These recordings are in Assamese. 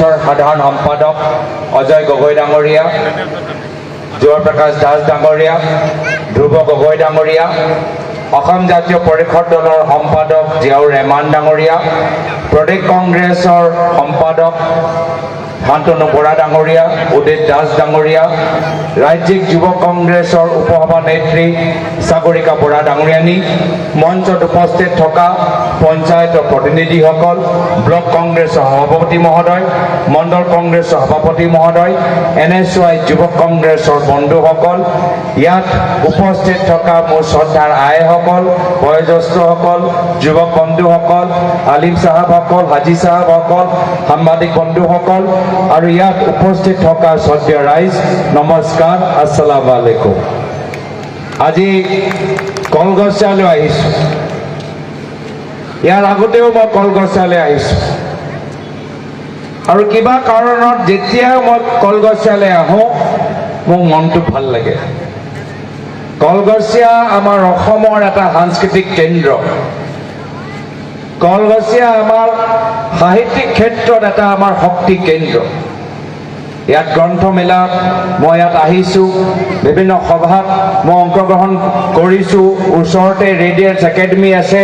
কংগ্ৰেছৰ সাধাৰণ সম্পাদক অজয় গগৈ ডাঙৰীয়া, জয়প্ৰকাশ দাস ডাঙৰীয়া, ধ্ৰুৱ গগৈ ডাঙৰীয়া, অসম জাতীয় পৰিষদ দলৰ সম্পাদক জিয়াউৰ ৰেহমান ডাঙৰীয়া, প্ৰদেশ কংগ্ৰেছৰ সম্পাদক শান্তনু বৰা ডাঙৰীয়া, উদিত দাস ডাঙৰীয়া, ৰাজ্যিক যুৱ কংগ্ৰেছৰ উপসভানেত্ৰী সাগৰিকা বৰা ডাঙৰীয়ানী, মঞ্চত উপস্থিত থকা পঞ্চায়তৰ প্ৰতিনিধিসকল, ব্লক কংগ্ৰেছৰ সভাপতি মহোদয়, মণ্ডল কংগ্ৰেছৰ সভাপতি মহোদয়, NSY যুৱ কংগ্ৰেছৰ বন্ধুসকল, ইয়াত উপস্থিত থকা মোৰ শ্ৰদ্ধাৰ আইসকল, বয়োজ্যেষ্ঠসকল, যুৱক বন্ধুসকল, আলিম চাহাবসকল, হাজী চাহাবসকল, সাংবাদিক বন্ধুসকল আৰু ইয়াত উপস্থিত থকা শ্ৰদ্ধেয় ৰাইজ, নমস্কাৰ, আসসালামু আলাইকুম। আজি কলগছালৈ আহিছোঁ। ইয়াৰ আগতেও মই কলগছালৈ আহিছোঁ আৰু কিবা কাৰণত যেতিয়া মই কলগছালৈ আহোঁ মোৰ মনটো ভাল লাগে। কলগছিয়া আমাৰ অসমৰ এটা সাংস্কৃতিক কেন্দ্ৰ। কলগছিয়া আমাৰ সাহিত্যিক ক্ষেত্ৰত এটা আমাৰ শক্তি কেন্দ্ৰ। ইয়াত গ্ৰন্থমেলাত মই ইয়াত আহিছোঁ, বিভিন্ন সভাত মই অংশগ্ৰহণ কৰিছোঁ। ওচৰতে ৰেডিয়েন্স একাডেমি আছে,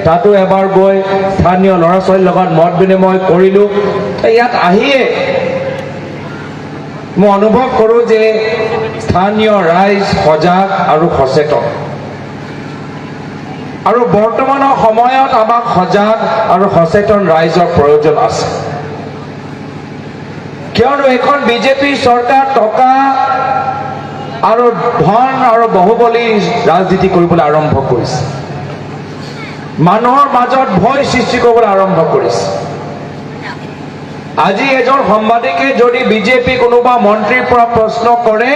তাতো এবাৰ গৈ স্থানীয় ল'ৰা ছোৱালীৰ লগত মত বিনিময় কৰিলোঁ। ইয়াত আহিয়ে মই অনুভৱ কৰোঁ যে স্থানীয় ৰাইজ সজাগ আৰু সচেতন, আৰু বৰ্তমানৰ সময়ত আমাক সজাগ আৰু সচেতন ৰাইজৰ প্ৰয়োজন আছে। কিয়নো এখন বিজেপি চৰকাৰ টকা আৰু ধন আৰু বাহুবলী ৰাজনীতি কৰিবলৈ আৰম্ভ কৰিছে, মানুহৰ মাজত ভয় সৃষ্টি কৰিবলৈ আৰম্ভ কৰিছে। আজি এজন সাংবাদিকে যদি বিজেপি কোনোবা মন্ত্ৰীৰ পৰা প্ৰশ্ন কৰে,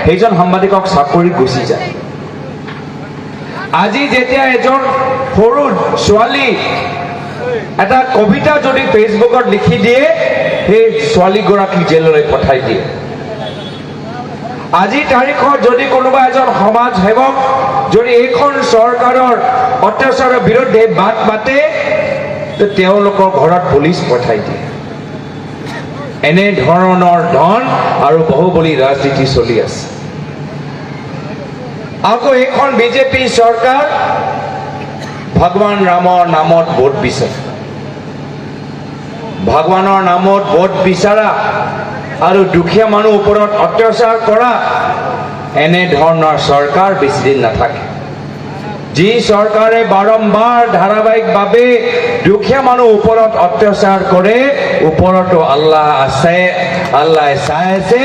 সেইজন সাংবাদিকক চাকৰি গুচি যায়। আজি যেতিয়া এজন সৰু ছোৱালী এটা কবিতা যদি ফেচবুকত লিখি দিয়ে, সেই ছোৱালীগৰাকী জেললৈ পঠাই দিয়ে। আজি তাৰিখত যদি কোনোবা এজন সমাজ সেৱক যদি এইখন চৰকাৰৰ অত্যাচাৰৰ বিৰুদ্ধে বাট মাতে, তেওঁলোকৰ ঘৰত পুলিচ পঠাই দিয়ে। এনে ধৰণৰ ধন আৰু বাহুবলী ৰাজনীতি চলি আছে। আকৌ এইখন বিজেপি চৰকাৰ ভগৱান ৰামৰ নামত ভোট বিচাৰে। ভগৱানৰ নামত ভোট বিচৰা আৰু দুখীয়া মানুহ ওপৰত অত্যাচাৰ কৰা, এনে ধৰণৰ চৰকাৰ বেছিদিন নাথাকে। যি চৰকাৰে বাৰম্বাৰ ধাৰাবাহিকভাৱে দুখীয়া মানুহ ওপৰত অত্যাচাৰ কৰে, ওপৰতো আল্লাহ আছে, আল্লাহ চাই আছে।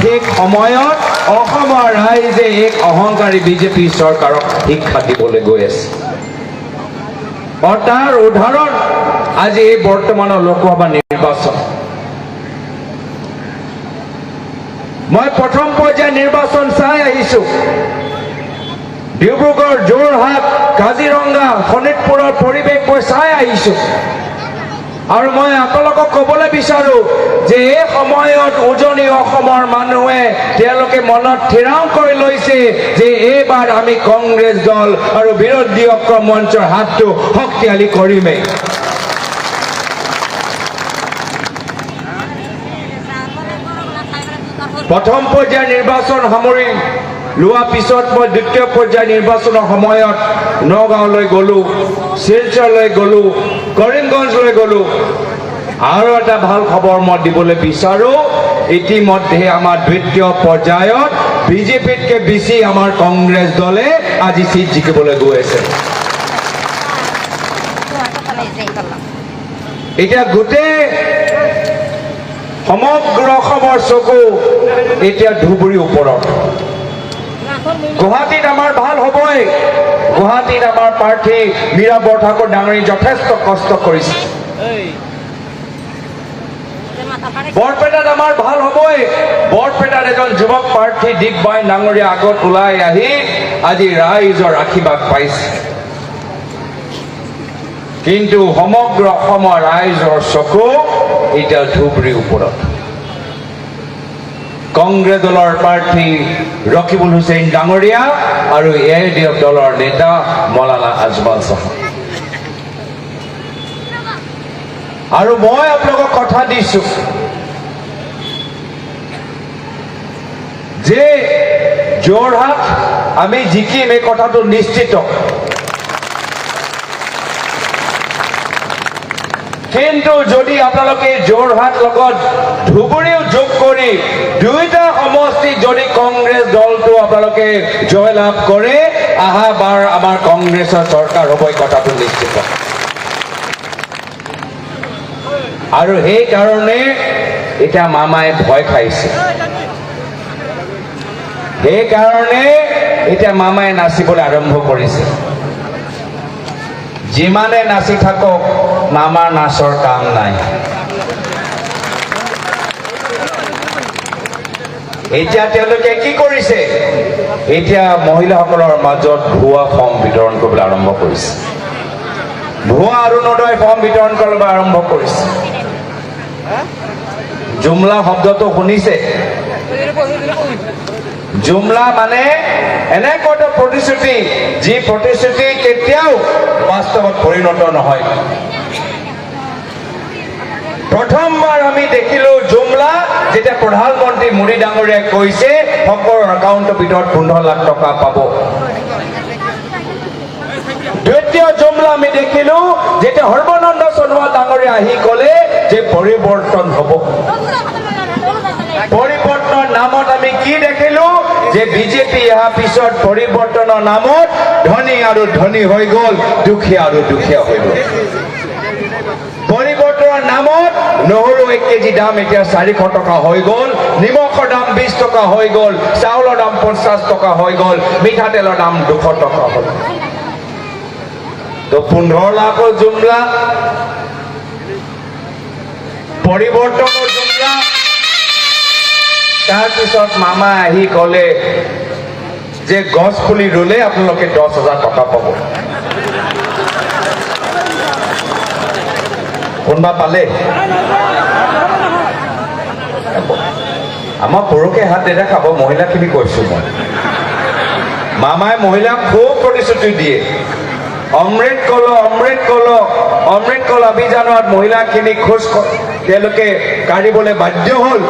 ঠিক সময়ত অসমৰ ৰাইজে এক অহংকাৰী বিজেপি চৰকাৰক শিক্ষা দিবলৈ গৈ আছে। আৰু তাৰ উদাহৰণ আজি এই বৰ্তমানৰ লোকসভা নিৰ্বাচন। মই প্ৰথম পৰ্যায়ৰ নিৰ্বাচন চাই আহিছোঁ। ডিব্ৰুগড়, যোৰহাট, কাজিৰঙা, শোণিতপুৰৰ পৰিৱেশ মই চাই আহিছোঁ। আৰু মই আপোনালোকক ক'বলৈ বিচাৰোঁ যে এই সময়ত উজনি অসমৰ মানুহে তেওঁলোকে মনত থিৰাং কৰি লৈছে যে এইবাৰ আমি কংগ্ৰেছ দল আৰু বিৰোধী ঐক্য মঞ্চৰ হাতটো শক্তিশালী কৰিমেই। প্ৰথম পৰ্যায়ৰ নিৰ্বাচন সামৰি লোৱাৰ পিছত মই দ্বিতীয় পৰ্যায়ৰ নিৰ্বাচনৰ সময়ত নগাঁৱলৈ গ'লোঁ, শিলচৰলৈ গ'লোঁ, কৰিমগঞ্জলৈ গ'লোঁ। আৰু এটা ভাল খবৰ মই দিবলৈ বিচাৰোঁ, ইতিমধ্যে আমাৰ দ্বিতীয় পৰ্যায়ত বিজেপিতকৈ বেছি আমাৰ কংগ্ৰেছ দলে আজি চিট জিকিবলৈ গৈ আছে। এতিয়া গোটেই সমগ্ৰ অসমৰ চকু এতিয়া ধুবুৰীৰ ওপৰত। গুৱাহাটীত আমাৰ ভাল হ'বই। গুৱাহাটীত আমাৰ প্ৰাৰ্থী মীৰা বৰঠাকুৰ ডাঙৰী যথেষ্ট কষ্ট কৰিছে। বৰপেটাত আমাৰ ভাল হ'বই। বৰপেটাত এজন যুৱক প্ৰাৰ্থী দিগবাই ডাঙৰীয়া আগত ওলাই আহি আজি ৰাইজৰ আশীৰ্বাদ পাইছে। কিন্তু সমগ্ৰ অসমৰ ৰাইজৰ চকু এতিয়া ধুবুৰীৰ ওপৰত। কংগ্ৰেছ দলৰ প্ৰাৰ্থী ৰকিবুল হুছেইন ডাঙৰীয়া আৰু AIDF দলৰ নেতা মৌলানা আজমল সাহেব। আৰু মই আপোনালোকক কথা দিছোঁ, যে যোৰহাট আমি জিকিম এই কথাটো নিশ্চিত। কিন্তু যদি আপোনালোকে যোৰহাট লগত ধুবুৰীও যোগ কৰি দুইটা সমষ্টিত যদি কংগ্ৰেছ দলটো আপোনালোকে জয়লাভ কৰে, অহাবাৰ আমাৰ কংগ্ৰেছৰ চৰকাৰ হ'ব, এই কথাটো নিশ্চিত। আৰু সেইকাৰণে এতিয়া মামাই ভয় খাইছে। সেইকাৰণে এতিয়া মামাই নাচিবলৈ আৰম্ভ কৰিছে। যিমানে নাচি থাকক, মামাৰ নাচৰ কাম নাই। এতিয়া তেওঁলোকে কি কৰিছে? এতিয়া মহিলাসকলৰ মাজত ভুৱা ফৰ্ম বিতৰণ কৰিবলৈ আৰম্ভ কৰিছে। ভুৱা অৰুণোদয় ফৰ্ম বিতৰণ কৰিবলৈ আৰম্ভ কৰিছে। জুমলা শব্দটো শুনিছে? জুমলা মানে এনেকুৱা এটা প্ৰতিশ্ৰুতি, যি প্ৰতিশ্ৰুতি কেতিয়াও বাস্তৱত পৰিণত নহয়। প্ৰথমবাৰ আমি দেখিলো জুমলা যেতিয়া প্ৰধানমন্ত্ৰী মোদী ডাঙৰীয়াই কৈছে সকলৰ একাউণ্টৰ ভিতৰত 15 লাখ টকা পাব। দ্বিতীয় জুমলা আমি দেখিলো যেতিয়া সৰ্বানন্দ সোণোৱাল ডাঙৰীয়া আহি ক'লে যে পৰিৱৰ্তন হ'ব। পৰিৱৰ্তনৰ নামত আমি কি দেখিলো? যে বিজেপি অহাৰ পিছত পৰিৱৰ্তনৰ নামত ধনী আৰু ধনী হৈ গ'ল, দুখীয়া আৰু দুখীয়া হৈ গ'ল। পৰিৱৰ্তনৰ নামত নহৰু 1 কেজি দাম এতিয়া 400 টকা হৈ গ'ল, নিমখৰ দাম 20 টকা হৈ গ'ল, চাউলৰ দাম 50 টকা হৈ গ'ল, মিঠাতেলৰ দাম 200 টকা হ'ল। তো 15 লাখৰ জুমলা, পৰিৱৰ্তনৰ জুমলা। তাৰপিছত মামা আহি ক'লে যে গছ পুলি ৰুলে আপোনালোকে 10,000 টকা পাব। কোনোবা পালে? আমাৰ পুৰুষে হাত নেদেখাব, মহিলাখিনি কৈছো মই। মামাই মহিলাক খুব প্ৰতিশ্ৰুতি দিয়ে। অমৃত কল অভিযানত মহিলাখিনি খোজ তেওঁলোকে কাঢ়িবলৈ বাধ্য হ'ল।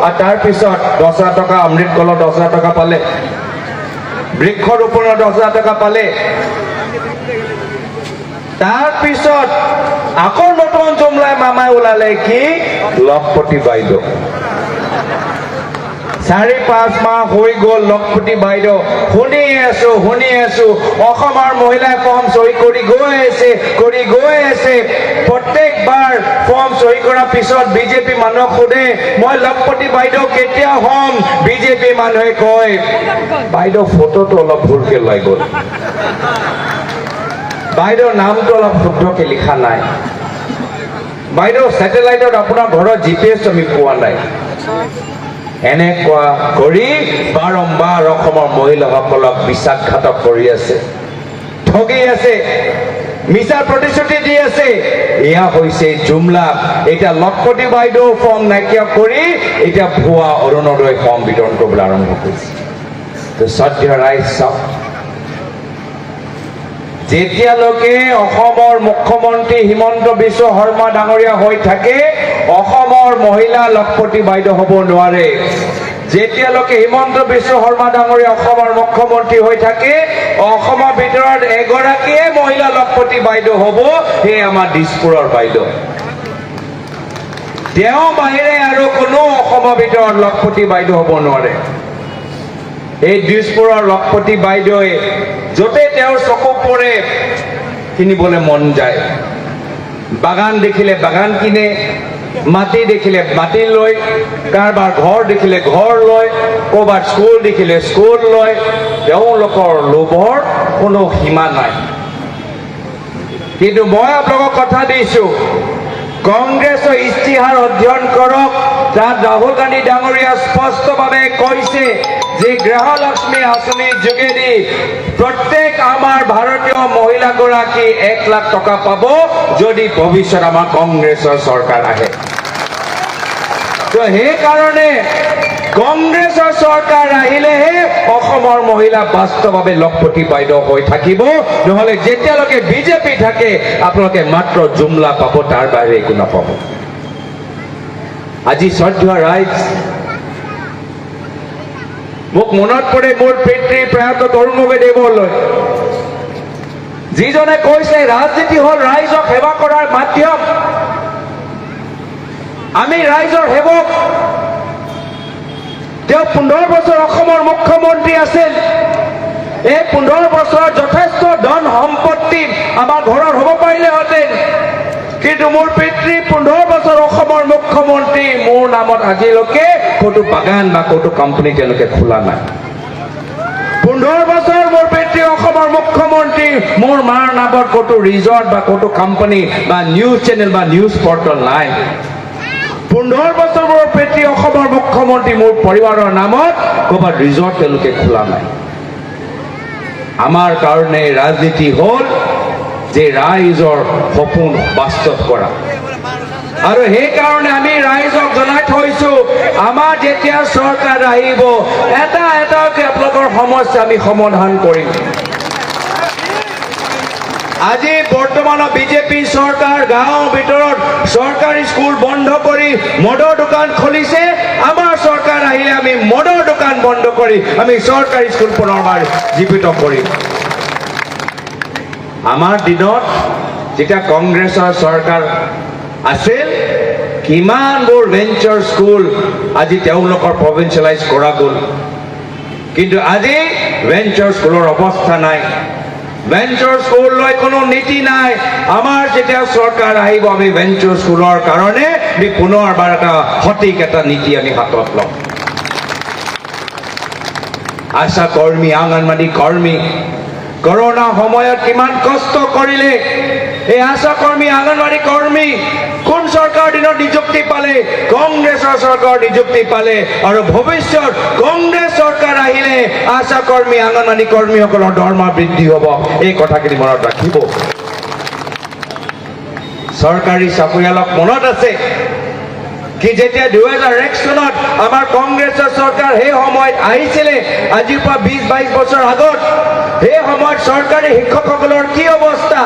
আৰু তাৰপিছত 10,000 টকা অমৃত কলৰ 10,000 টকা পালে, বৃক্ষৰোপণৰ 10,000 টকা পালে। তাৰপিছত আকৌ নতুন জুমলাই মামাই ওলালে কি? লখপতি বাইদেউ। 4-5 মাহ হৈ গ'ল লখপতি বাইদেউ। শুনি আছো অসমৰ মহিলাই ফৰ্ম চহী কৰি গৈ আছে। প্ৰত্যেকবাৰ ফৰ্ম চহী কৰাৰ পিছত বিজেপি মানুহক সোধে মই লখপতি বাইদেউ কেতিয়া হ'ম? বিজেপি মানুহে কয় বাইদেউ ফটোটো অলপ ভুলকে লৈ গ'ল, বাইদেউৰ নামটো অলপ শুদ্ধকে লিখা নাই, বাইদেউ ছেটেলাইটত আপোনাৰ ঘৰৰ GPS আমি পোৱা নাই। এনেকুৱা কৰি বাৰম্বাৰ অসমৰ মহিলাসকলক বিশ্বাসঘাতক কৰি আছে, ঠগি আছে, মিছা প্ৰতিশ্ৰুতি দি আছে। এয়া হৈছে জুমলা। এতিয়া লখপতি বাইদেউ ফৰ্ম নাইকিয়া কৰি এতিয়া ভুৱা অৰুণোদয় ফৰ্ম বিতৰণ কৰিবলৈ আৰম্ভ কৰিছে। শ্ৰদ্ধেয় ৰাইজ, চাওক, যেতিয়ালৈকে অসমৰ মুখ্যমন্ত্ৰী হিমন্ত বিশ্ব শৰ্মা ডাঙৰীয়া হৈ থাকে, অসমৰ মহিলা লখপতি বাইদেউ হ'ব নোৱাৰে। যেতিয়ালৈকে হিমন্ত বিশ্ব শৰ্মা ডাঙৰীয়া অসমৰ মুখ্যমন্ত্ৰী হৈ থাকে, অসমৰ ভিতৰত এগৰাকীয়ে মহিলা লখপতি বাইদেউ হ'ব, সেই আমাৰ দিছপুৰৰ বাইদেউ। তেওঁ বাহিৰে আৰু কোনো অসমৰ ভিতৰত লখপতি বাইদেউ হ'ব নোৱাৰে। এই দিছপুৰৰ লখপতি বাইদেৱে য'তে তেওঁৰ চকু পৰে কিনিবলৈ মন যায়। বাগান দেখিলে বাগান কিনে, মাটি দেখিলে মাটি লয়, কাৰোবাৰ ঘৰ দেখিলে ঘৰ লয়, ক'ৰবাত স্কুল দেখিলে স্কুল লয়। তেওঁলোকৰ লোভৰ কোনো সীমা নাই। কিন্তু মই আপোনালোকক কথা দিছো, কংগ্ৰেছৰ ইস্তিহাৰ অধ্যয়ন কৰক। তাত ৰাহুল গান্ধী ডাঙৰীয়া স্পষ্টভাৱে কৈছে যে গৃহলক্ষ্মী আঁচনিৰ যোগেদি প্ৰত্যেক আমাৰ ভাৰতীয় মহিলাগৰাকী 1 লাখ টকা পাব যদি ভৱিষ্যত আমাৰ কংগ্ৰেছৰ চৰকাৰ আহে। তো সেইকাৰণে কংগ্ৰেছৰ চৰকাৰ আহিলেহে অসমৰ মহিলা বাস্তৱভাৱে লখপতি বাইদেউ হৈ থাকিব। নহ'লে যেতিয়ালৈকে বিজেপি থাকে আপোনালোকে মাত্ৰ জুমলা পাব, তাৰ বাহিৰে একো নাপাব। আজি শ্ৰদ্ধেয় ৰাইজ, মোক মনত পৰে মোৰ পিতৃ প্ৰয়াত তৰুণ গগৈদেৱলৈ, যিজনে কৈছে ৰাজনীতি হ'ল ৰাইজক সেৱা কৰাৰ মাধ্যম। আমি ৰাইজৰ সেৱক। তেওঁ 15 বছৰ অসমৰ মুখ্যমন্ত্ৰী আছিল। এই 15 বছৰত যথেষ্ট ধন সম্পত্তি আমাৰ ঘৰত হ'ব পাৰিলেহেঁতেন, কিন্তু মোৰ পিতৃ 15 বছৰ অসমৰ মুখ্যমন্ত্ৰী, মোৰ নামত আজিলৈকে ক'তো বাগান বা ক'তো কোম্পানী তেওঁলোকে খোলা নাই। 15 বছৰ মোৰ পিতৃ অসমৰ মুখ্যমন্ত্ৰী, মোৰ মাৰ নামত ক'তো ৰিজৰ্ট বা ক'তো কোম্পানী বা নিউজ চেনেল বা নিউজ পৰ্টেল নাই। 15 বছৰ মোৰ পিতৃ অসমৰ মুখ্যমন্ত্ৰী, মোৰ পৰিবাৰৰ নামত ক'ৰবাত ৰিজৰ্ট তেওঁলোকে খোলা নাই। আমাৰ কাৰণে ৰাজনীতি হ'ল যে ৰাইজৰ সপোন বাস্তৱ কৰা, আৰু সেইকাৰণে আমি ৰাইজক জনাই থৈছো, আমাৰ যেতিয়া চৰকাৰ আহিব এটা এটাকৈ আপোনালোকৰ সমস্যা আমি সমাধান কৰিম। আজি বৰ্তমানৰ বিজেপি চৰকাৰ গাঁৱৰ ভিতৰত চৰকাৰী স্কুল বন্ধ কৰি মদৰ দোকান খুলিছে। আমাৰ চৰকাৰ আহিলে আমি মদৰ দোকান বন্ধ কৰি আমি চৰকাৰী স্কুল পুনৰবাৰ জীৱিত কৰিম। আমাৰ দিনত যেতিয়া কংগ্ৰেছৰ চৰকাৰ আছিল, কিমানবোৰ ভেঞ্চাৰ স্কুল আজি তেওঁলোকৰ প্ৰভিন্সিয়েলাইজ কৰা গ'ল, কিন্তু আজি ভেঞ্চাৰ স্কুলৰ অৱস্থা নাই। ভেঞ্চাৰ স্কুল লৈ কোনো নীতি নাই। আমাৰ যেতিয়া চৰকাৰ আহিব আমি ভেঞ্চাৰ স্কুলৰ কাৰণে আমি পুনৰবাৰ এটা সঠিক এটা নীতি আমি হাতত ল'ম। আশা কৰ্মী, অংগনবাড়ী কৰ্মী কৰোণা সময়ত কিমান কষ্ট কৰিলে। এই আশা কৰ্মী, অংগনবাড়ী কৰ্মী কোন চৰকাৰ দিনত নিযুক্তি পালে? কংগ্ৰেছৰ চৰকাৰ নিযুক্তি পালে, আৰু ভৱিষ্যত কংগ্ৰেছ চৰকাৰ আহিলে আশা কৰ্মী, অংগনবাড়ী কৰ্মীসকলৰ দৰমহা বৃদ্ধি হ'ব। এই কথাখিনি মনত ৰাখিব। চৰকাৰী চাকৰিয়ালক মনত আছে কি যেতিয়া 2001 চনত আমাৰ কংগ্ৰেছৰ চৰকাৰ সেই সময়ত আহিছিলে, আজিৰ পৰা 20-22 বছৰ আগত, সেই সময়ত চৰকাৰী শিক্ষকসকলৰ কি অৱস্থা,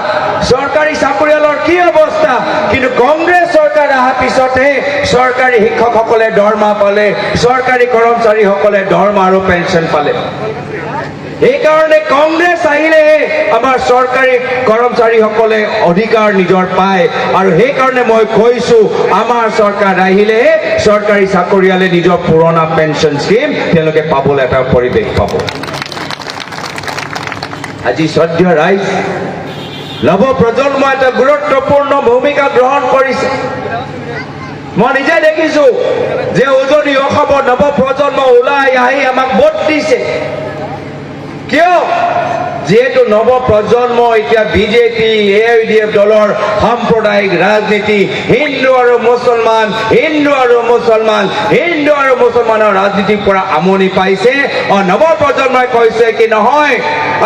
চৰকাৰী চাকৰিয়ালৰ কি অৱস্থা, কিন্তু কংগ্ৰেছ চৰকাৰ অহাৰ পিছতহে চৰকাৰী শিক্ষকসকলে দৰমহা পালে, চৰকাৰী কৰ্মচাৰীসকলে দৰমহা আৰু পেঞ্চন পালে। সেইকাৰণে কংগ্ৰেছ আহিলেহে আমাৰ চৰকাৰী কৰ্মচাৰীসকলে অধিকাৰ নিজৰ পায়, আৰু সেইকাৰণে মই কৈছো আমাৰ চৰকাৰ আহিলেহে চৰকাৰী চাকৰিয়ালে নিজৰ পুৰণা পেঞ্চন স্কিম তেওঁলোকে পাবলৈ এটা পৰিৱেশ পাব। আজি সদ্য ৰাইজ নৱ প্ৰজন্মই এটা গুৰুত্বপূৰ্ণ ভূমিকা গ্ৰহণ কৰিছে। মই নিজে দেখিছো যে উজনি অসমৰ নৱ প্ৰজন্ম ওলাই আহি আমাক ভোট দিছে। কিয়? যিহেতু নৱ প্ৰজন্ম এতিয়া বিজেপি AIUDF দলৰ সাম্প্ৰদায়িক ৰাজনীতি, হিন্দু আৰু মুছলমান, হিন্দু আৰু মুছলমান, হিন্দু আৰু মুছলমানৰ ৰাজনীতিৰ পৰা আমনি পাইছে। নৱ প্ৰজন্মই কৈছে কি নহয়,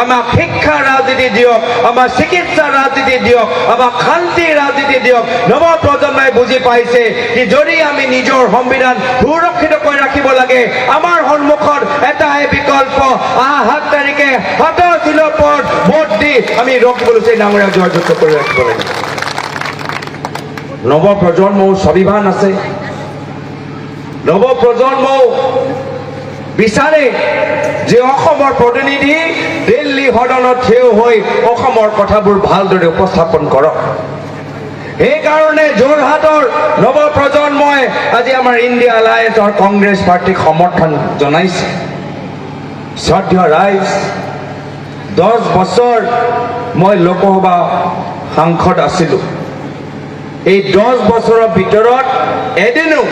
আমাক শিক্ষা ৰাজনীতি দিয়ক, আমাক চিকিৎসা ৰাজনীতি দিয়ক, আমাক শান্তি ৰাজনীতি দিয়ক। নৱ প্ৰজন্মই বুজি পাইছে কি যদি আমি নিজৰ সংবিধান সুৰক্ষিত কৰি ৰাখিব লাগে, আমাৰ সন্মুখত এটাই বিকল্প, 7 তাৰিখে 7 দিনৰ পৰ ভোট দি আমি ৰকিবুল হুসেইন ডাঙৰীয়াক জয়যুক্ত কৰি ৰাখিব লাগে। নৱ প্ৰজন্মৰ স্বাভিমান আছে। নৱ প্ৰজন্মও বিচাৰে যে অসমৰ প্ৰতিনিধি দিল্লী সদনত থিয় হৈ অসমৰ কথাবোৰ ভালদৰে উপস্থাপন কৰক। সেইকাৰণে যোৰহাটৰ নৱ প্ৰজন্মই আজি আমাৰ ইণ্ডিয়া এলায়েন্সৰ কংগ্ৰেছ পাৰ্টিক সমৰ্থন জনাইছে। শ্ৰদ্ধেয় ৰাইজ, 10 বছৰ মই লোকসভা সাংসদ আছিলোঁ। এই 10 বছৰৰ ভিতৰত এদিনো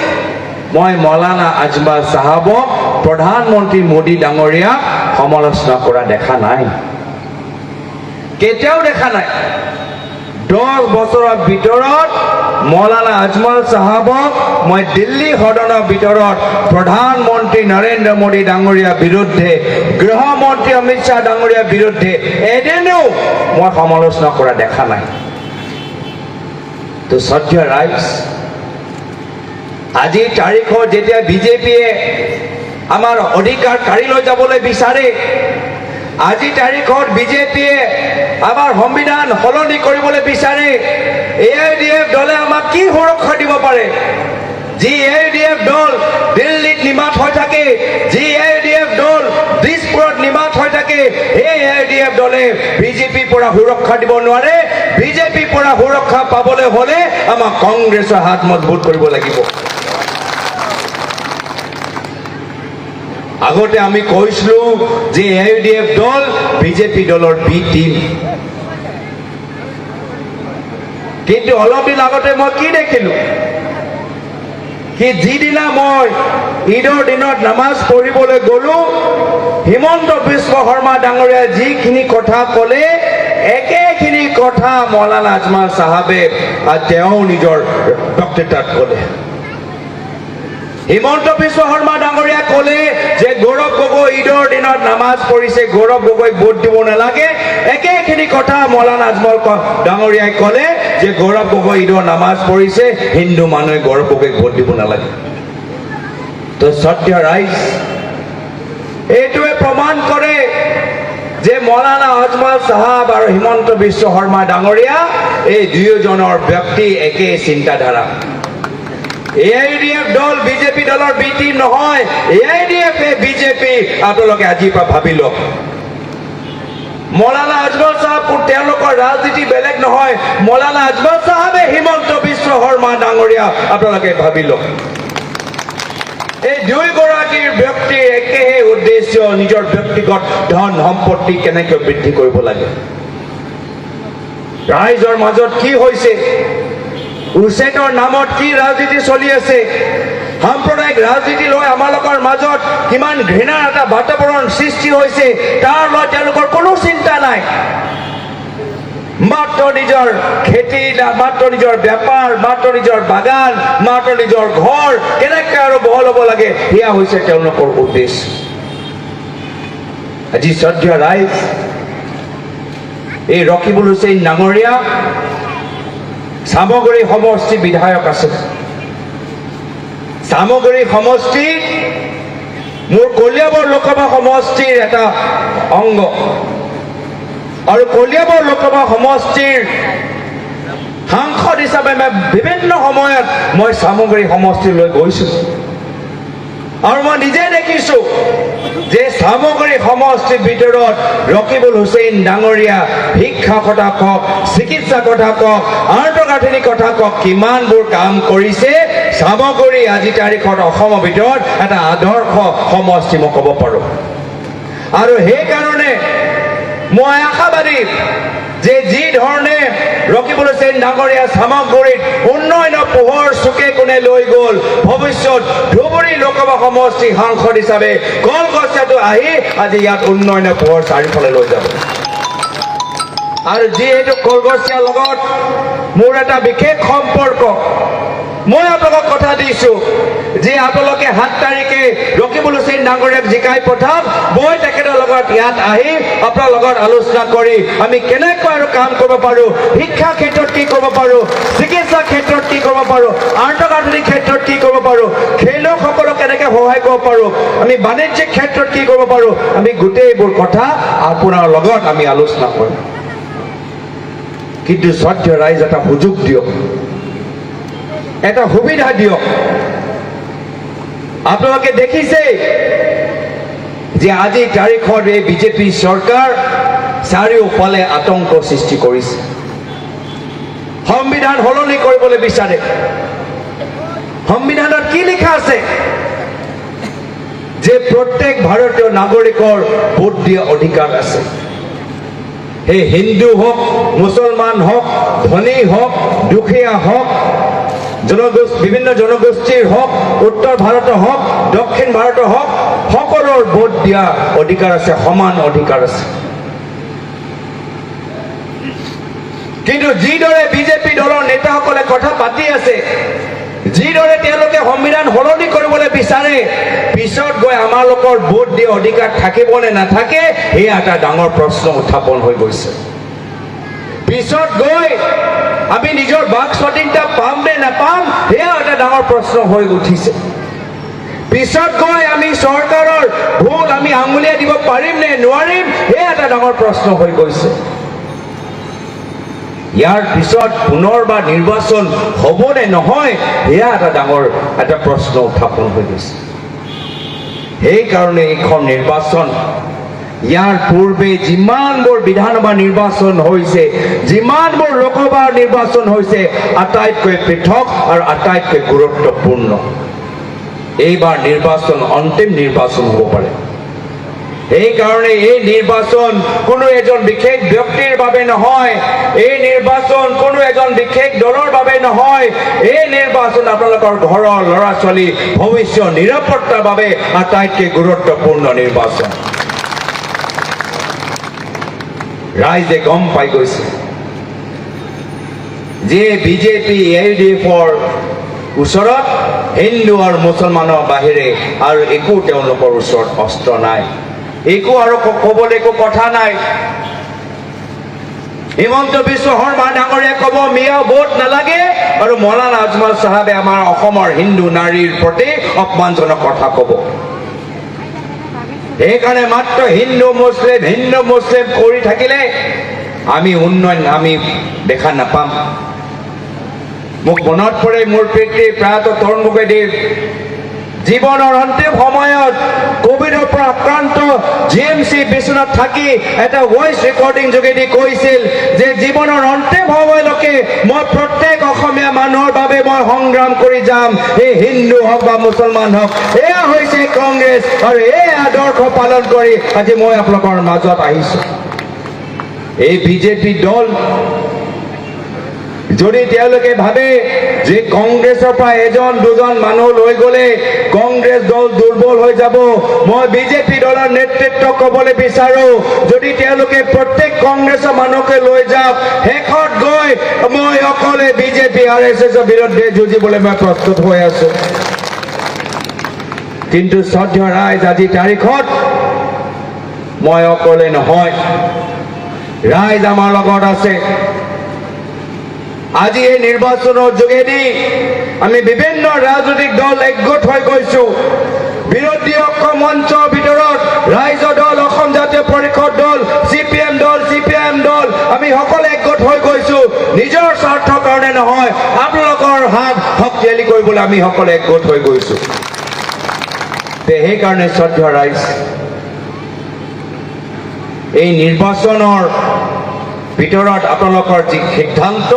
মই মৌলানা আজমাল চাহাবক প্ৰধানমন্ত্ৰী মোদী ডাঙৰীয়াক সমালোচনা কৰা দেখা নাই, কেতিয়াও দেখা নাই। 10 বছৰৰ ভিতৰত মৌলানা আজমল চাহাবক মই দিল্লী সদনৰ ভিতৰত প্ৰধানমন্ত্ৰী নৰেন্দ্ৰ মোদী ডাঙৰীয়াৰ বিৰুদ্ধে, গৃহমন্ত্ৰী অমিত শ্বাহ ডাঙৰীয়াৰ বিৰুদ্ধে এদিনো মই সমালোচনা কৰা দেখা নাই। তো শ্ৰদ্ধেয় ৰাইজ, আজিৰ তাৰিখত যেতিয়া বিজেপিয়ে আমাৰ অধিকাৰ কাঢ়ি লৈ যাবলৈ বিচাৰে, আজি তাৰিখত বিজেপিয়ে আমাৰ সংবিধান সলনি কৰিবলৈ বিচাৰে, AIUDF দলে আমাক কি সুৰক্ষা দিব পাৰে? যি AIUDF দল দিল্লীত নিমাত হৈ থাকে, যি AIUDF দল মিটিংবোৰত নিমাত হৈ থাকে এই AIDF দলে বিজেপিৰ পৰা সুৰক্ষা দিব নোৱাৰে বিজেপিৰ পৰা সুৰক্ষা পাবলৈ হলে আমাক কংগ্ৰেছৰ হাত মজবুত কৰিব লাগিব আগতে আমি কৈছিলো যে AIDF দল বিজেপি দলৰ বি টিম কিন্তু অলপ দিন আগতে মই কি দেখিলো কি যিদিনা মই ঈদৰ দিনত নামাজ পঢ়িবলৈ গলো হিমন্ত বিশ্ব শৰ্মা ডাঙৰীয়াই যিখিনি কথা ক'লে একেখিনি কথা মৌলানা আজমল সাহাবে তেওঁ নিজৰ বক্তৃতাত ক'লে হিমন্ত বিশ্ব শৰ্মা ডাঙৰীয়া ক'লে যে গৌৰৱ গগৈ ঈদৰ দিনত নামাজ পঢ়িছে গৌৰৱ গগৈ ভোট দিব নালাগে একেখিনি কথা মৌলানা আজমল ডাঙৰীয়াই ক'লে যে গৌৰৱ গগৈ ঈদৰ নামাজ পঢ়িছে হিন্দু মানুহে গৌৰৱ গগৈক ভোট দিব নালাগে তো সত্য ৰাইজ এইটোৱে প্ৰমাণ কৰে যে মৌলানা আজমল সাহাব আৰু হিমন্ত বিশ্ব শৰ্মা ডাঙৰীয়া এই দুয়োজনৰ ব্যক্তি একে চিন্তাধাৰা AIDF দল বিজেপি দলৰ বি টিম নহয় AIDF বিজেপি আপোনালোকে আজিৰ পৰা ভাবি লওক মৌলানা আজমল সাহাব তেওঁলোকৰ ৰাজনীতি বেলেগ নহয় মৌলানা আজমল সাহাবে হিমন্ত বিশ্ব শৰ্মা ডাঙৰীয়া আপোনালোকে ভাবি লওক এই দুয়োগৰাকীৰ ব্যক্তিৰ একেহে উদ্দেশ্য নিজৰ ব্যক্তিগত ধন সম্পত্তি কেনেকৈ বৃদ্ধি কৰিব লাগে ৰাইজৰ মাজত কি হৈছে উচ্ছেদৰ নামত কি ৰাজনীতি চলি আছে সাম্প্ৰদায়িক ৰাজনীতি লৈ আমালোকৰ মাজত কিমান ঘৃণাৰ এটা বাতাবৰণ সৃষ্টি হৈছে তাৰ লৈ তেওঁলোকৰ কোনো চিন্তা নাই মাত্ৰ নিজৰ খেতি মাত্ৰ নিজৰ বেপাৰ মাত্ৰ নিজৰ বাগান মাত্ৰ নিজৰ ঘৰ কেনেকৈ আৰু বহল হ'ব লাগে সেয়া হৈছে তেওঁলোকৰ উদ্দেশ্য আজি শ্ৰদ্ধেয় ৰাইজ এই ৰকিবুল হুছেইন ডাঙৰীয়া সামগ্ৰী সমষ্টি বিধায়ক আছে সামগ্ৰী সমষ্টি মোৰ কলিয়াবৰ লোকসভা সমষ্টিৰ এটা অংগ আৰু কলিয়াবৰ লোকসভা সমষ্টিৰ সাংসদ হিচাপে বিভিন্ন সময়ত মই সামগ্ৰী সমষ্টিলৈ গৈছো আৰু মই নিজে দেখিছো যে সামগ্ৰী সমষ্টিৰ ভিতৰত ৰকিবুল হুছেইন ডাঙৰীয়া শিক্ষা কথা কওক চিকিৎসা কথা কওক আন্তঃগাঁথনি কথা কওক কিমানবোৰ কাম কৰিছে সামগ্ৰী আজি তাৰিখত অসমৰ ভিতৰত এটা আদৰ্শ সমষ্টি মই ক'ব পাৰো আৰু সেইকাৰণে মই আশাবাদী যে যি ধৰণে ৰকিবুল হুছেইন ডাঙৰীয়া সামগ্ৰীত উন্নয়নৰ পোহৰ চুকে কোণে লৈ গ'ল ভৱিষ্যত ধুবুৰী লোকসভা সমষ্টি সাংসদ হিচাপে কলগছিয়াটো আহি আজি ইয়াত উন্নয়নৰ পোহৰ চাৰিওফালে লৈ যাব আৰু যিহেতু কলগছিয়াৰ লগত মোৰ এটা বিশেষ সম্পৰ্ক মই আপোনালোকক কথা দিছো যে আপোনালোকে 7 তাৰিখে ৰকিবুল হুছেইন ডাঙৰীয়াক জিকাই পঠাওক মই তেখেতৰ লগত ইয়াত আহি আপোনাৰ লগত আলোচনা কৰি আমি কেনেকৈ আৰু কাম কৰিব পাৰো শিক্ষা ক্ষেত্ৰত কি কৰিব পাৰো চিকিৎসা ক্ষেত্ৰত কি কৰিব পাৰো আন্তঃগাঁথনি ক্ষেত্ৰত কি কৰিব পাৰো খেলুৱৈসকলক কেনেকৈ সহায় কৰিব পাৰো আমি বাণিজ্যিক ক্ষেত্ৰত কি কৰিব পাৰো আমি গোটেইবোৰ কথা আপোনাৰ লগত আমি আলোচনা কৰিম কিন্তু সত্য ৰাইজ এটা সুযোগ দিয়ক এটা সুবিধা দিয়ক আপোনালোকে দেখিছে যে আজি তাৰিখত এই বিজেপি চৰকাৰ চাৰিওফালে আতংক সৃষ্টি কৰিছে সংবিধান সলনি কৰিবলৈ বিচাৰে সংবিধানত কি লিখা আছে যে প্ৰত্যেক ভাৰতীয় নাগৰিকৰ ভোট দিয়া অধিকাৰ আছে হে হিন্দু হওক মুছলমান হওক ধনী হওক দুখীয়া হওক বিভিন্ন জনগোষ্ঠীৰ হওক উত্তৰ ভাৰতৰ হওক দক্ষিণ ভাৰতৰ হওক সকলোৰ ভোট দিয়া অধিকাৰ আছে সমান অধিকাৰ আছে কিন্তু যিদৰে বিজেপি দলৰ নেতাসকলে কথা পাতি আছে যিদৰে তেওঁলোকে সংবিধান সলনি কৰিবলৈ বিচাৰে পিছত গৈ আমাৰ লোকৰ ভোট দিয়া অধিকাৰ থাকিব নে নাথাকে এয়া এটা ডাঙৰ প্ৰশ্ন উত্থাপন হৈ গৈছে পিছত গৈ আমি নিজৰ বাক স্বাধীনতা পাম নে নাপাম এয়া এটা ডাঙৰ প্ৰশ্ন হৈ উঠিছে পিছত গৈ আমি চৰকাৰৰ ভুল আমি আঙুলিয়াই দিব পাৰিম নে নোৱাৰিম এয়া এটা ডাঙৰ প্ৰশ্ন হৈ গৈছে ইয়াৰ পিছত পুনৰবাৰ নিৰ্বাচন হ'ব নে নহয় এয়া এটা ডাঙৰ এটা প্ৰশ্ন উত্থাপন হৈ গৈছে সেইকাৰণে এইখন নিৰ্বাচন ইয়াৰ পূৰ্বে যিমানবোৰ বিধানসভা নিৰ্বাচন হৈছে, যিমানবোৰ লোকসভা নিৰ্বাচন হৈছে, আটাইতকৈ পৃথক আৰু আটাইতকৈ গুৰুত্বপূৰ্ণ। এইবাৰ নিৰ্বাচন অন্তিম নিৰ্বাচন হ'ব পাৰে। এইকাৰণে এই নিৰ্বাচন কোনো এজন বিশেষ ব্যক্তিৰ বাবে নহয়, এই নিৰ্বাচন কোনো এজন বিশেষ দলৰ বাবে নহয়, এই নিৰ্বাচন আপোনালোকৰ ঘৰৰ ল'ৰা ছোৱালী ভৱিষ্যত নিৰাপত্তাৰ বাবে আটাইতকৈ গুৰুত্বপূৰ্ণ নিৰ্বাচন। ৰাইজে গম পাই গৈছে যে বিজেপি AUDFৰ ওচৰত হিন্দু আৰু মুছলমানৰ বাহিৰে আৰু একো তেওঁলোকৰ ওচৰত অস্ত্ৰ নাই, একো আৰু ক'বলৈ একো কথা নাই। হিমন্ত বিশ্ব শৰ্মা ডাঙৰীয়াই ক'ব মিয়া ভোট নালাগে, আৰু মৌলানা আজমল চাহাবে আমাৰ অসমৰ হিন্দু নাৰীৰ প্ৰতি অপমানজনক কথা ক'ব। সেইকাৰণে মাত্ৰ হিন্দু মুছলিম কৰি থাকিলে আমি উন্নয়ন আমি দেখা নাপাম। মোক মনত পৰে মোৰ পিতৃ প্ৰয়াত তৰুণ গগৈদেৱ জীৱনৰ অন্তিম সময়ত কোভিডৰ পৰা আক্ৰান্ত GMC বিশ্বনাথ থাকি এটা ভইচ ৰেকৰ্ডিং যোগেদি কৈছিল যে জীৱনৰ অন্তিম সময়লৈকে মই প্ৰত্যেক অসমীয়া মানুহৰ বাবে মই সংগ্ৰাম কৰি যাম, এই হিন্দু হওক বা মুছলমান হওক। এয়া হৈছে কংগ্ৰেছ, আৰু এই আদৰ্শ পালন কৰি আজি মই আপোনালোকৰ মাজত আহিছো। এই বিজেপি দল যদি তেওঁলোকে ভাবে যে কংগ্ৰেছৰ পৰা এজন দুজন মানুহ লৈ গ'লে কংগ্ৰেছ দল দুৰ্বল হৈ যাব, মই বিজেপি দলৰ নেতৃত্ব ক'বলৈ বিচাৰো, যদি তেওঁলোকে প্ৰত্যেক কংগ্ৰেছৰ মানুহকে লৈ যাওক, শেষত গৈ মই অকলে বিজেপি RSSৰ বিৰুদ্ধে যুঁজিবলৈ মই প্ৰস্তুত হৈ আছো। কিন্তু শ্ৰদ্ধেয় ৰাইজ, আজি তাৰিখত মই অকলে নহয়, ৰাইজ আমাৰ লগত আছে। আজি এই নিৰ্বাচনৰ যোগেদি আমি বিভিন্ন ৰাজনৈতিক দল একগোট হৈ গৈছো। বিৰোধী ঐক্য মঞ্চৰ ভিতৰত ৰাইজৰ দল, অসম জাতীয় পৰিষদ দল, CPM দল, আমি সকলো একগোট হৈ গৈছো। নিজৰ স্বাৰ্থৰ কাৰণে নহয়, আপোনালোকৰ হাত শক্তিশালী কৰিবলৈ আমি সকলো একগোট হৈ গৈছো। সেইকাৰণে শ্ৰদ্ধেয় ৰাইজ, এই নিৰ্বাচনৰ ভিতৰত আপোনালোকৰ যি সিদ্ধান্ত,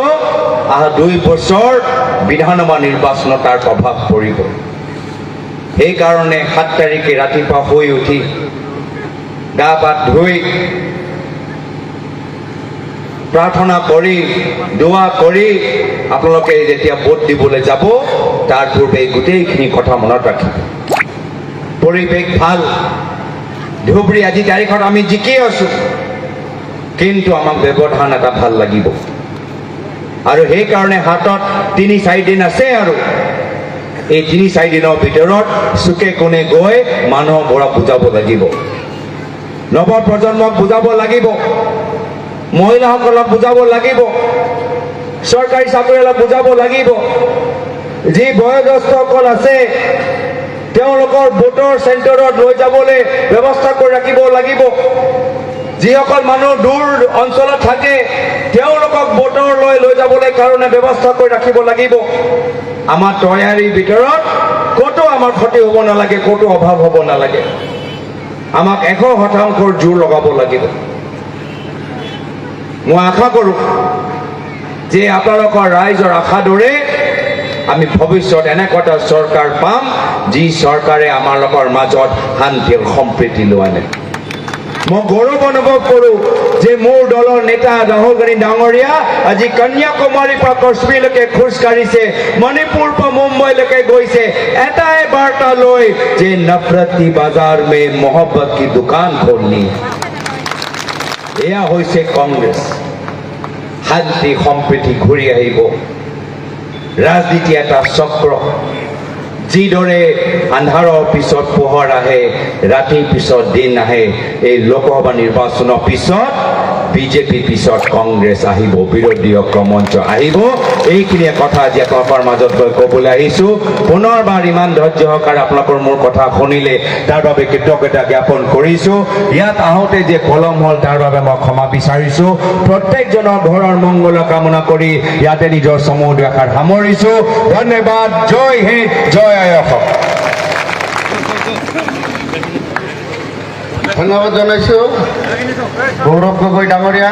2 বছৰ বিধানসভা নিৰ্বাচনত তাৰ প্ৰভাৱ পৰিব। সেইকাৰণে 7 তাৰিখে ৰাতিপুৱা শুই উঠি গা পা ধুই প্ৰাৰ্থনা কৰি দোৱা কৰি আপোনালোকে যেতিয়া ভোট দিবলৈ যাব, তাৰ পূৰ্বে গোটেইখিনি কথা মনত ৰাখিব। পৰিৱেশ ভাল, ধুবুৰী আজি তাৰিখত আমি জিকি আছো, কিন্তু আমাক ব্যৱধান এটা ভাল লাগিব, আৰু সেইকাৰণে হাতত 3-4 দিন আছে, আৰু এই 3-4 দিনৰ ভিতৰত চুকে কোণে গৈ মানুহক বুজাব লাগিব, নৱ প্ৰজন্মক বুজাব লাগিব, মহিলাসকলক বুজাব লাগিব, চৰকাৰী চাকৰিয়ালক বুজাব লাগিব, যি বয়োজ্যেষ্ঠসকল আছে তেওঁলোকৰ ভোটৰ চেণ্টাৰত লৈ যাবলৈ ব্যৱস্থা কৰি ৰাখিব লাগিব। যিসকল মানুহ দূৰ অঞ্চলত থাকে তেওঁলোকক ভোটৰ লৈ যাবলৈ কাৰণে ব্যৱস্থা কৰি ৰাখিব লাগিব। আমাৰ তৈয়াৰীৰ ভিতৰত ক'তো আমাৰ ক্ষতি হ'ব নালাগে, ক'তো অভাৱ হ'ব নালাগে। আমাক 100% জোৰ লগাব লাগিব। মই আশা কৰোঁ যে আপোনালোকৰ ৰাইজৰ আশা দৰে আমি ভৱিষ্যত এনেকুৱা এটা চৰকাৰ পাম, যি চৰকাৰে আমালোকৰ মাজত শান্তি আৰু সম্প্ৰীতি লৈ আনে। মই গৌৰৱ অনুভৱ কৰোঁ যে মোৰ দলৰ নেতা ৰাহুল গান্ধী ডাঙৰীয়া আজি কন্যাকুমাৰীৰ পৰা কাশ্মীৰলৈকে খোজ কাঢ়িছে, মণিপুৰ পৰা মুম্বাইলৈকে গৈছে, এটাই বাৰ্তা লৈ যে নফৰত কি বাজাৰ মে মোহব্বত কি দোকান খোলনি। এয়া হৈছে কংগ্ৰেছ। শান্তি সম্প্ৰীতি ঘূৰি আহিব। ৰাজনীতি এটা চক্ৰ, যিদৰে আন্ধাৰৰ পিছত পোহৰ আহে, ৰাতিৰ পিছত দিন আহে, এই লোকসভা নিৰ্বাচনৰ পিছত বিজেপি পিছত কংগ্ৰেছ আহিব, বিৰোধী ঐক্য মঞ্চ আহিব। এইখিনিয়ে কথা আজি আপোনালোকৰ মাজত গৈ ক'বলৈ আহিছোঁ। পুনৰবাৰ ইমান ধৈৰ্য সহকাৰে আপোনালোকৰ মোৰ কথা শুনিলে তাৰ বাবে কৃতজ্ঞতা জ্ঞাপন কৰিছোঁ। ইয়াত আহোঁতে যে পলম হ'ল তাৰ বাবে মই ক্ষমা বিচাৰিছোঁ। প্ৰত্যেকজনৰ ঘৰৰ মংগল কামনা কৰি ইয়াতে নিজৰ চমু দুআষাৰ সামৰিছোঁ। ধন্যবাদ। জয় হিন্দ, জয় অসম। ধন্যবাদ জনাইছোঁ গৌৰৱ গগৈ ডাঙৰীয়া।